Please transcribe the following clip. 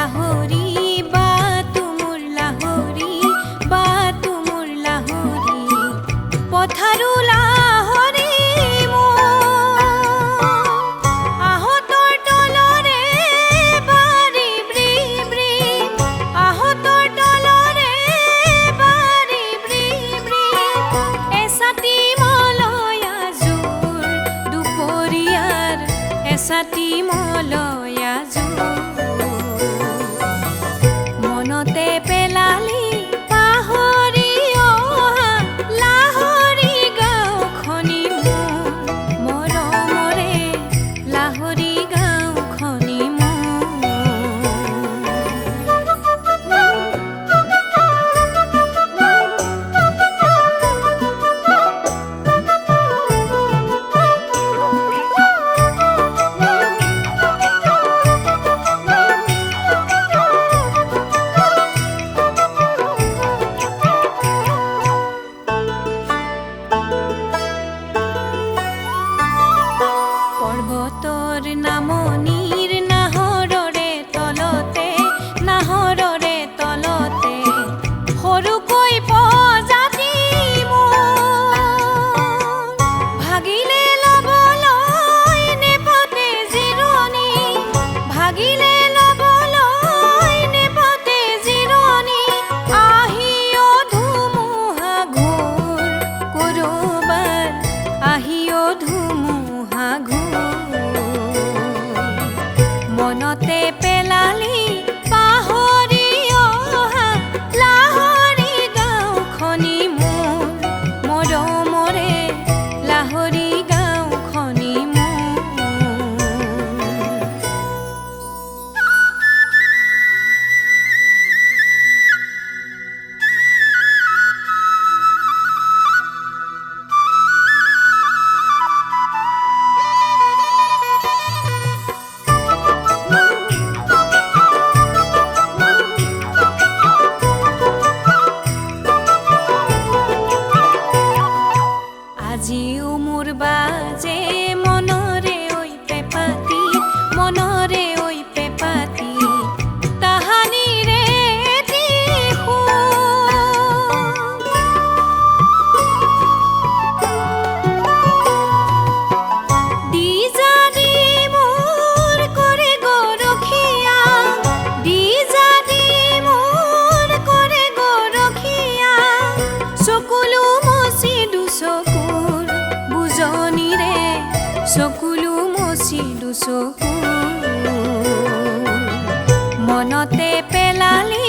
লাহৰী বা তুমুৰ লাহৰী বা তুমুৰ লাহৰী পথাৰো লাহৰী আহতৰ তলৰে বাৰী ব্ৰী ব্ৰী আহতৰ তলৰে বাৰী ব্ৰী ব্ৰী এছাতি মলয়া জোৰ দুপৰীয়াৰ এছাতি মলয়া জোৰ মনতে পেলালি পাহৰি অহা লাহৰী গাঁওখনি মোৰ মৰমৰে লাহৰী গাঁওখনি পৰ্বতৰ নামনিৰ নাহৰৰে তলতে সৰুকৈ প্ৰজাতি ভাগিলে লবলৈ নেপাতে জিৰণি ভাগিলে লবলৈ নেপাতে জিৰণি আহিও ধুমুহা ঘূৰ কৰবাৰ আহিও ধুমুহা মনতে পেলালি পাহৰি অহা লাহৰী গাঁওখনি মোৰ মৰমৰে লাহৰী গাঁওখনি আজিও মোৰ বাজে মনৰে ঐ পেপাতি তাহানিৰে দি জানি মোৰ কৰে গৰখীয়া দি জানি মোৰ কৰে গৰখীয়া চকুলো মচি দুচকুৰ বুজনিৰে চকুলো মচি দুচকুৰ মনতে পেলালি